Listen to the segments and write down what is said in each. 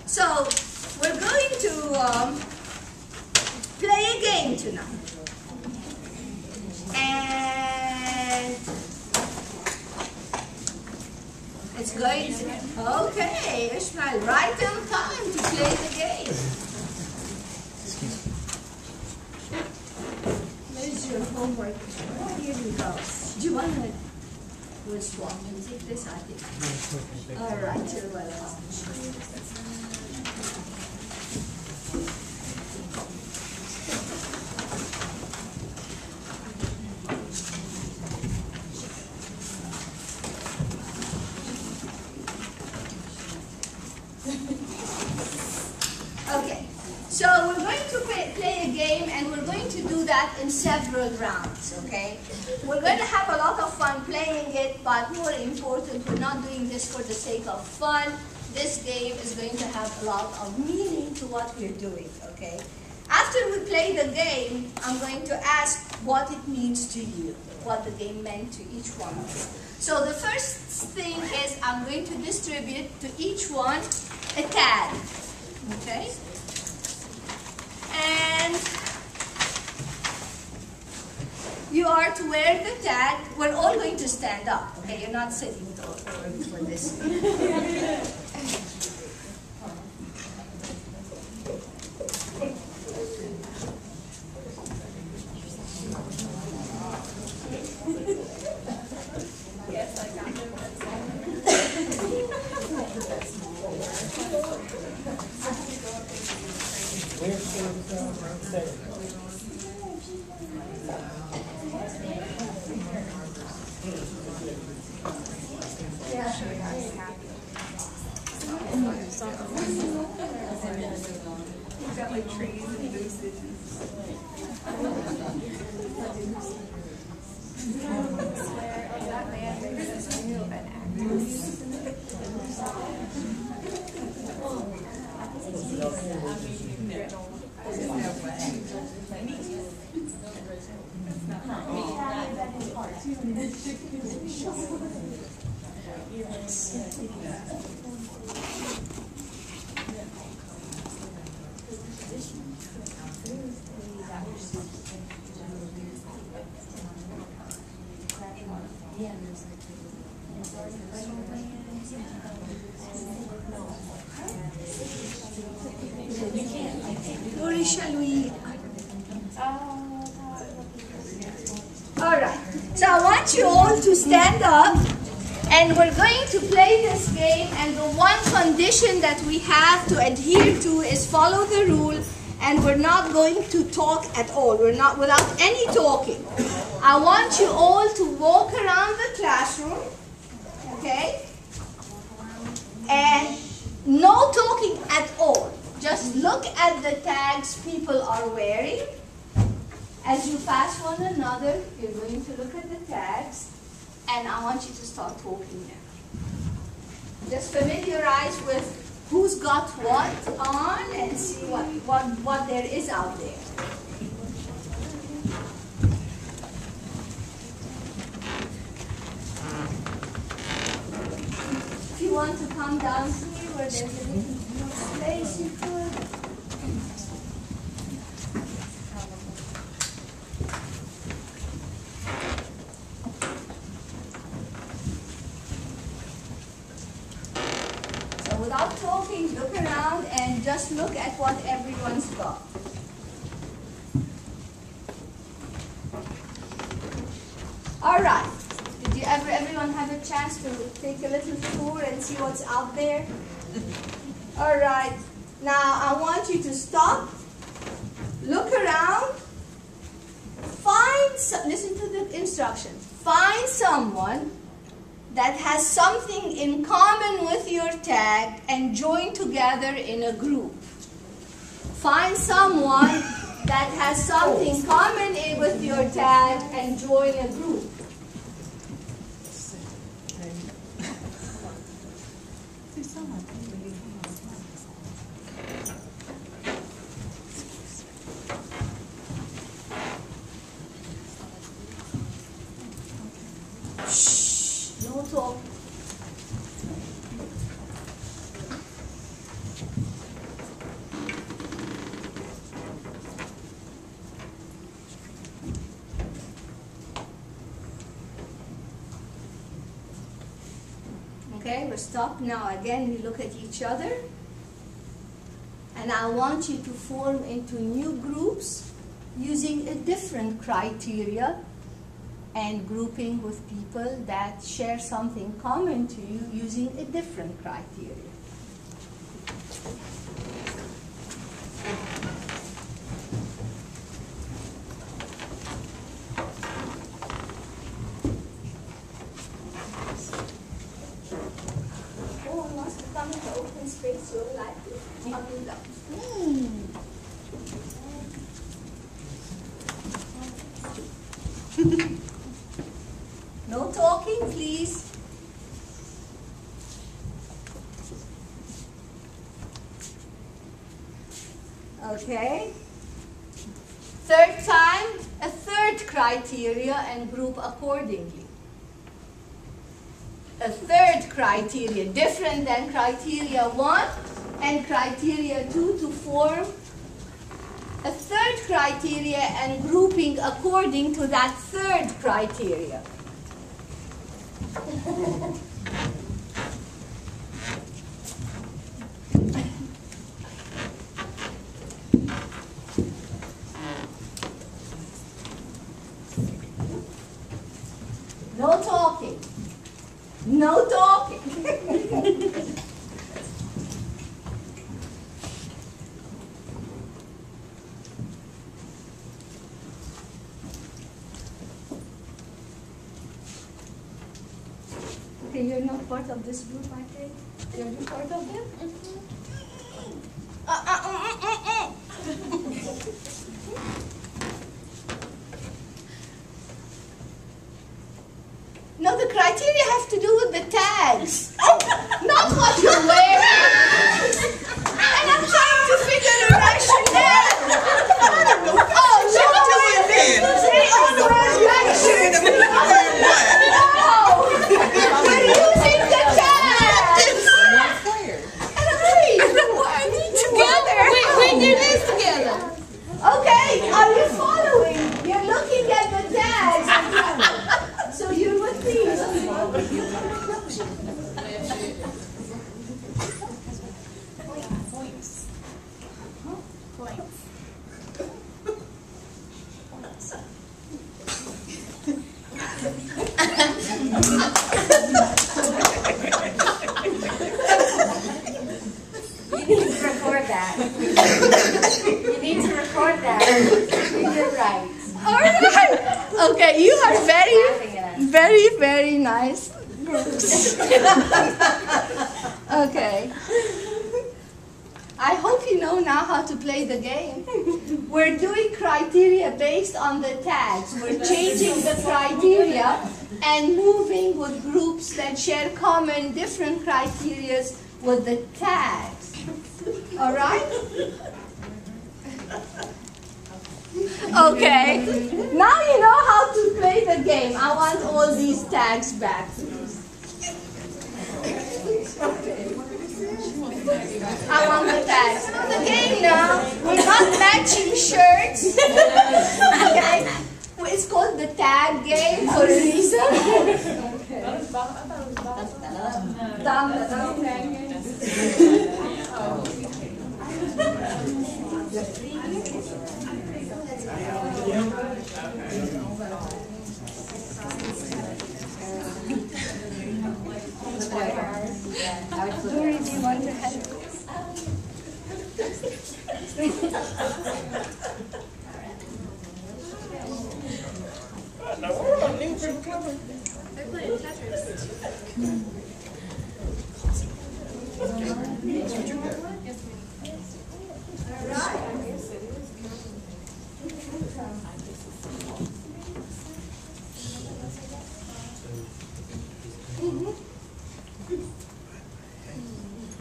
So we're going to play a game tonight. And it's going to, okay, Ishmael, right on time to play the game. Where's your homework? Oh, here you go. Do you want to, we'll swap. You take this, I think. All right, you're welcome. Okay, so we're going to play a game, and we're going to do that in several rounds, okay? We're going to have a lot of fun playing it, but more important, we're not doing this for the sake of fun. This game is going to have a lot of meaning to what we're doing, okay? After we play the game, I'm going to ask what it means to you, what the game meant to each one of you. So the first thing is I'm going to distribute to each one a tag. Okay? And you are to wear the tag. We're all going to stand up. Okay, you're not sitting for this. Yes, I got it. You've got like trees and mooses. That man is a real bad Or shall we? All right. So I want you all to stand up, and we're going to play this game. And the one condition that we have to adhere to is follow the rule, and we're not going to talk at all. We're not without any talking. I want you all to walk around the classroom, okay? And no talking at all. Just look at the tags people are wearing. As you pass one another, you're going to look at the tags, and I want you to start talking now. Just familiarize with who's got what on and see what there is out there. If you want to come down here where there's a little more space, you could. So without talking, look around and just look at what everyone's got. All right. Did everyone have a chance to take a little tour and see what's out there? All right. Now I want you to stop, look around, listen to the instructions. Find someone that has something in common with your tag and join together in a group. Find someone that has something common with your tag and join a group. Shh, no talk. Okay, we'll stop now. Again, we look at each other. And I want you to form into new groups using a different criteria and grouping with people that share something common to you using a different criteria. Oh, I must have come in the open space so like it. No talking, please. Okay. Third time, a third criteria and group accordingly. A third criteria, different than criteria 1 and criteria 2 to form a third criteria and grouping according to that third criteria. No talking. No talking. Okay, you're not part of this group, I think. You're not part of them? No, the criteria have to do with the tags, not what you're wearing. And I'm trying to figure a rationale. Oh, not doing this. They all wear black shirts. We're using the tags. And I'm together. We do this together. Okay, are you following? You're looking at the tags. So you're with me. You need to record that. You need to record that. You're right. All right. Okay, you are very nice groups. Okay. I hope you know now how to play the game. We're doing criteria based on the tags. We're changing the criteria and moving with groups that share common different criteria with the tags. All right? Okay. Now you know how to play the game. I want all these tags back, please. I want the tags. The game now. We're not matching shirts. Okay. It's called the tag game for a reason. Dory, do you want to help? They're playing Tetris.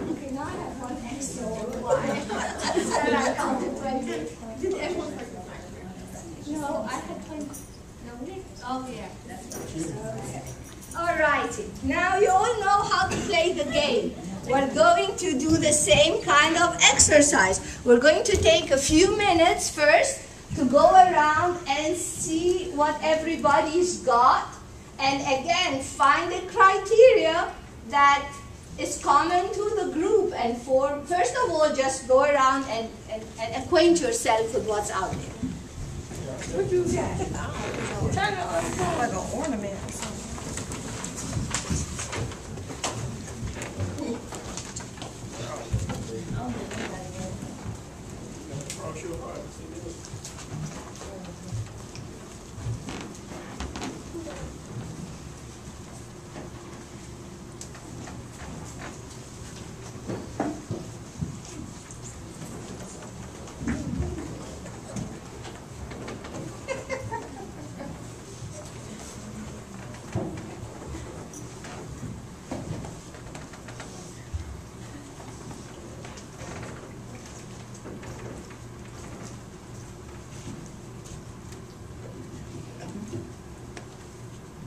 Okay, now I have one extra. Why? Instead I counted 20. Did everyone forget? No, I had 20. No, oh yeah, that's right. Okay. Alrighty, now you all know how to play the game. We're going to do the same kind of exercise. We're going to take a few minutes first to go around and see what everybody's got. And again, find the criteria that is common to the group and form. First of all, just go around and acquaint yourself with what's out there. What you got? Turn it on like an ornament or something.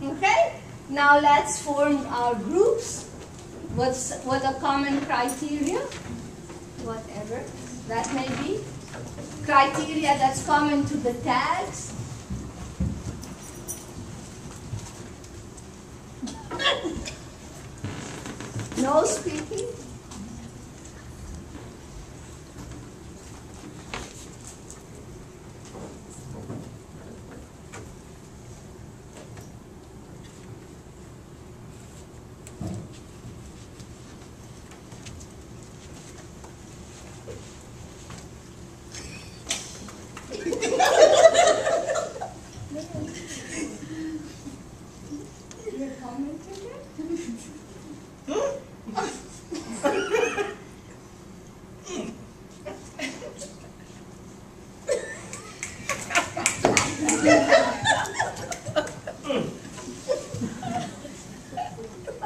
Okay, now let's form our groups. What a common criteria, whatever that may be. Criteria that's common to the tags. No speaking.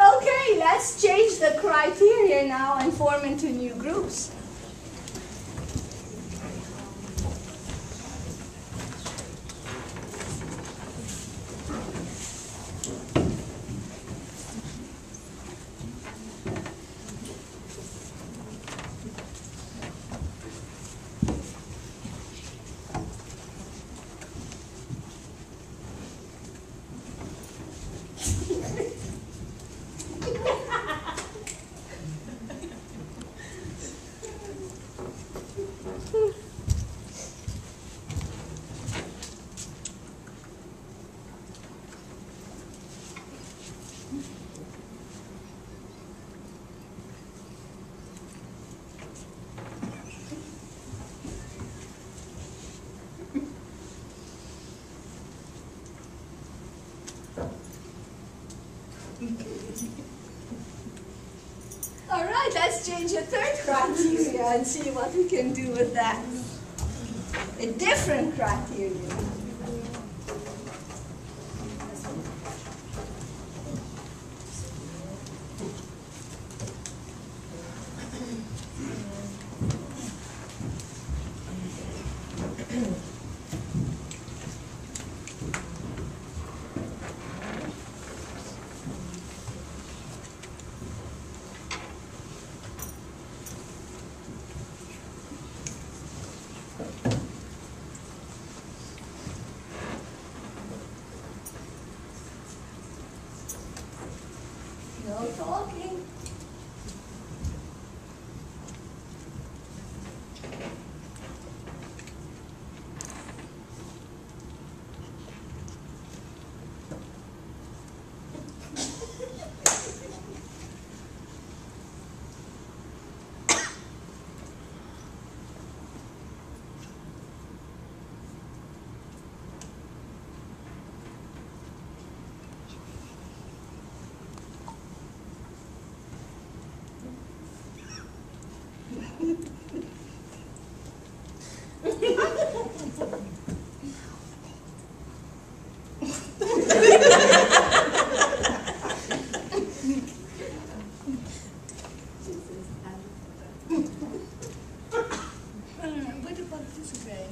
Okay, let's change the criteria now and form into new groups. All right, let's change the third criteria and see what we can do with that. A different criteria. No talking. What about this guy?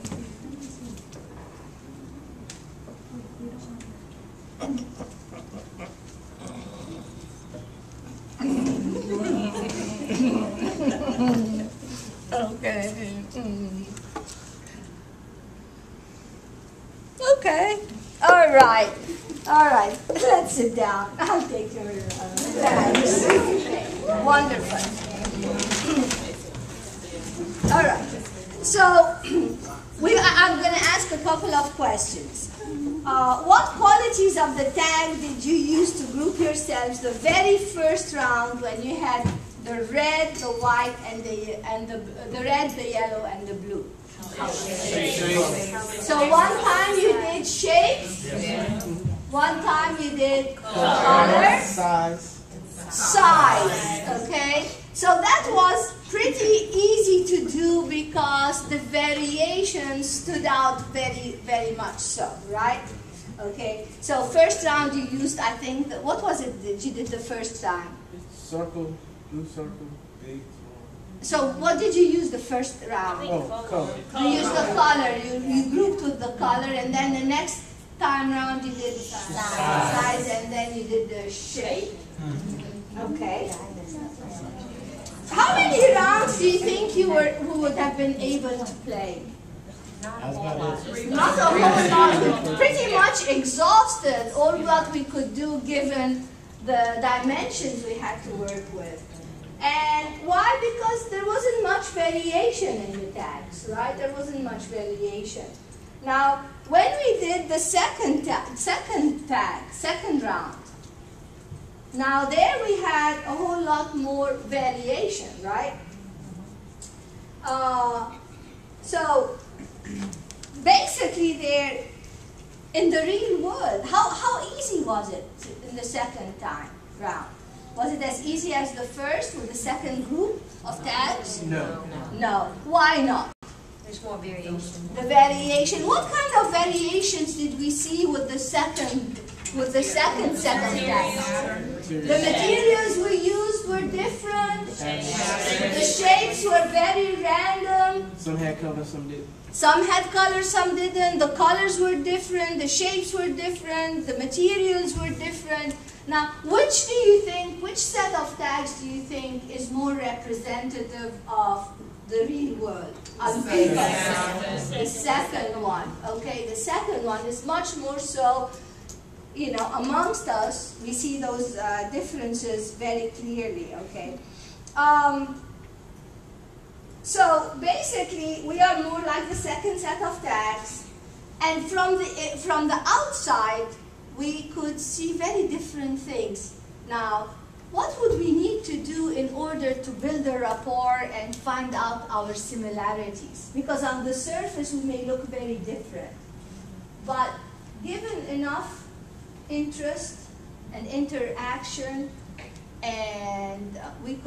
Okay. Okay. All right. All right. Let's sit down. I'll take your bags. Wonderful. All right. So I'm going to ask a couple of questions. What qualities of the tag did you use to group yourselves the very first round when you had the red, the white, and the red, the yellow, and the blue? So one time you did shape, one time you did color, size, okay? So that was pretty easy to do because the variations stood out very, very much so, right? Okay, so first round you used, I think, what was it that you did the first time? Circle, blue circle, big. So what did you use the first round? Oh, color. You used the color, you grouped with the color, and then the next time round you did size, and then you did the shape. Okay. How many rounds do you think you would have been able to play? Not a whole lot. We pretty much exhausted all what we could do given the dimensions we had to work with. And why? Because there wasn't much variation in the tags, right? There wasn't much variation. Now, when we did the second round, now there we had a whole lot more variation, right? So basically there, in the real world, how easy was it in the second time round? Was it as easy as the first with the second group of tags? No. No. Why not? There's more variation. The variation. What kind of variations did we see with the second tag? The materials we used were different. The shapes were very random. Some had color, some didn't. Some had color, some didn't. The colors were different. The shapes were different. The materials were different. Now, which set of tags do you think is more representative of the real world? The second one. Okay, the second one is much more so, you know, amongst us, we see those differences very clearly, okay? So basically, we are more like the second set of tags, and from the outside, we could see very different things. Now, what would we need to do in order to build a rapport and find out our similarities? Because on the surface, we may look very different. But given enough interest and interaction, and we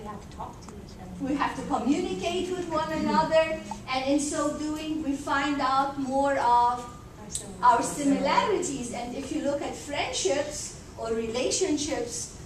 have to talk to each other. We have to communicate with one another, and in so doing, we find out more of our similarities. And if you look at friendships or relationships,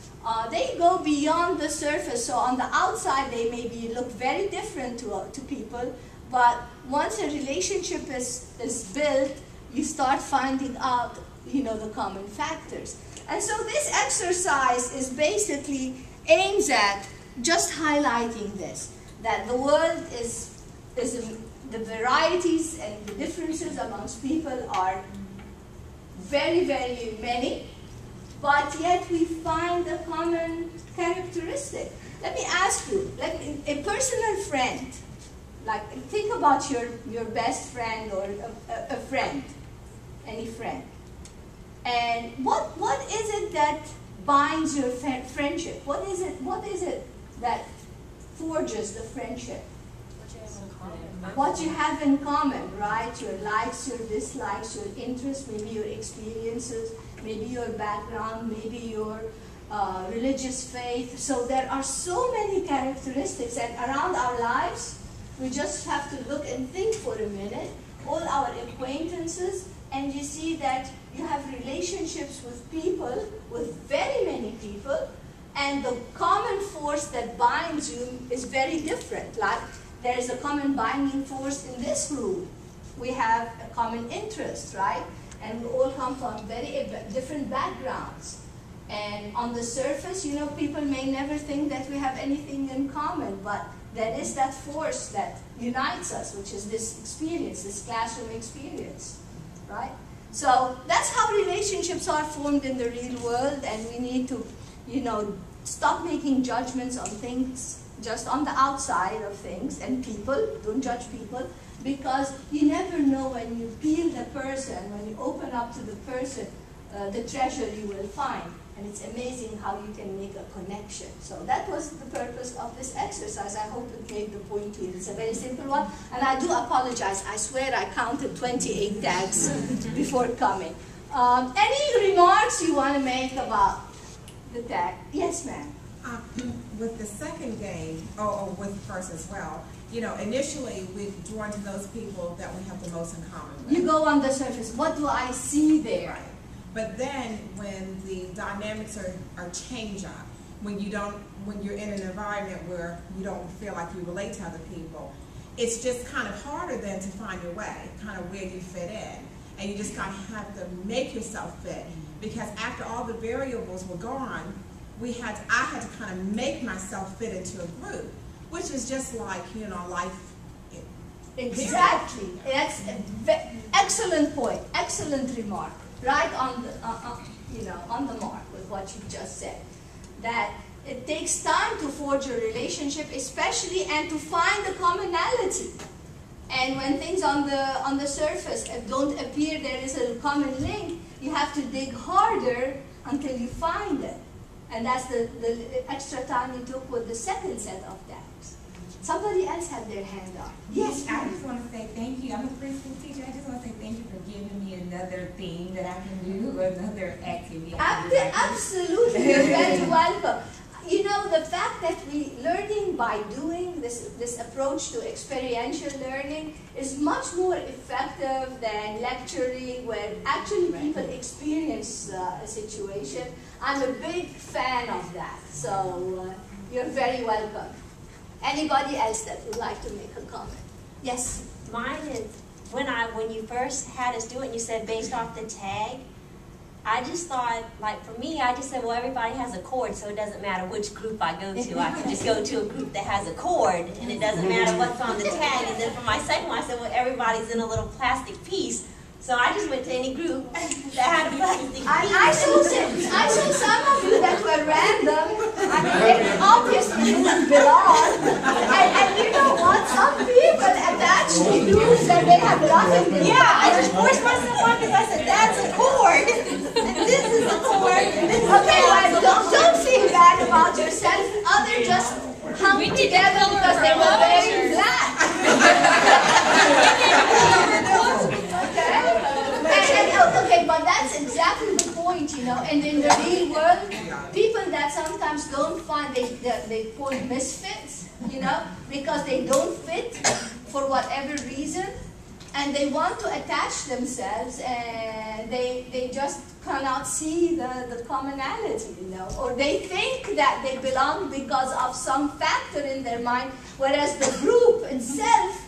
they go beyond the surface. So on the outside, they maybe look very different to people, but once a relationship is built, you start finding out, you know, the common factors. And so this exercise is basically aims at just highlighting this, that the world is the varieties and the differences amongst people are very, very many, but yet we find a common characteristic. Let me ask you, a personal friend, like think about your best friend or a friend, any friend. And what is it that binds your friendship? What is it that forges the friendship? What you have in common, right? Your likes, your dislikes, your interests, maybe your experiences, maybe your background, maybe your religious faith. So there are so many characteristics, and around our lives, we just have to look and think for a minute, all our acquaintances, and you see that you have relationships with people, with very many people, and the common force that binds you is very different. Like, there's a common binding force in this room. We have a common interest, right? And we all come from very different backgrounds. And on the surface, you know, people may never think that we have anything in common, but there is that force that unites us, which is this experience, this classroom experience, right? So that's how relationships are formed in the real world, and we need to you know, stop making judgments on things just on the outside of things and people. Don't judge people, because you never know when you peel the person, when you open up to the person, the treasure you will find. And it's amazing how you can make a connection. So that was the purpose of this exercise. I hope it made the point to you. It's a very simple one. And I do apologize. I swear I counted 28 tags before coming. Any remarks you want to make about the tag? Yes, ma'am. With the second game, or with first as well, you know, initially we're drawn to those people that we have the most in common with. You go on the surface. What do I see there? Right. But then when the dynamics are change up, when you're in an environment where you don't feel like you relate to other people, it's just kind of harder then to find your way, kind of where you fit in. And you just kind of have to make yourself fit, because after all the variables were gone, I had to kind of make myself fit into a group, which is just like, you know, life. Exactly. That's an excellent point, excellent remark. Right on the, on the mark with what you just said. That it takes time to forge a relationship, especially, and to find the commonality. And when things on the surface don't appear, there is a common link, you have to dig harder until you find it. And that's the extra time you took with the second set of tags. Somebody else had their hand up. Yes, I just want to say thank you. I'm a preschool teacher. I just want to say thank you for giving me another thing that I can do, another activity. Absolutely, you're very welcome. You know, the fact that learning by doing, this approach to experiential learning is much more effective than lecturing, where actually people experience a situation. I'm a big fan of that, so you're very welcome. Anybody else that would like to make a comment? Yes? Mine is, when you first had us do it, and you said based off the tag, I just thought, like for me, I just said, well, everybody has a cord, so it doesn't matter which group I go to. I can just go to a group that has a cord, and it doesn't matter what's on the tag. And then for my second one, I said, well, everybody's in a little plastic piece. So I just went to any group that had a plastic piece. I saw some of you that were random. I mean, they obviously didn't belong. And you know what? Some people attach to groups that they have nothing to do. Yeah, I just forced myself on because I said, that's a cord. And this is a cord. And this is Okay, well, don't feel bad about yourself. Others just hung together because they were wearing black. Okay, but that's exactly the point, you know. And in the real world, people that sometimes don't find, they call misfits, you know, because they don't fit for whatever reason, and they want to attach themselves, and they just cannot see the commonality, you know, or they think that they belong because of some factor in their mind, whereas the group itself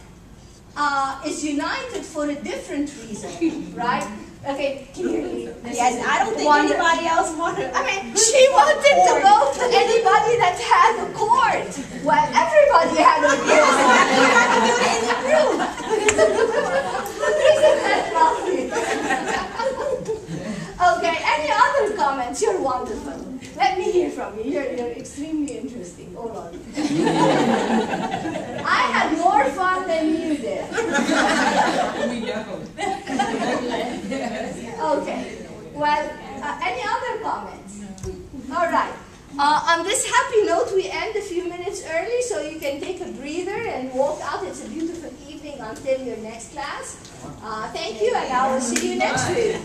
is united for a different reason, right? Okay, clearly. Yes, I don't think anybody else wanted. I mean, she wanted to go to anybody that had a cord. Well, everybody had a cord. You had to do it in the group. Isn't that lovely? Okay, any other comments? You're wonderful. Let me hear from you. You're extremely interesting. Hold on. I had more fun than you did. We know. Okay. Well, any other comments? All right. On this happy note, we end a few minutes early so you can take a breather and walk out. It's a beautiful evening until your next class. Thank you, and I will see you next week.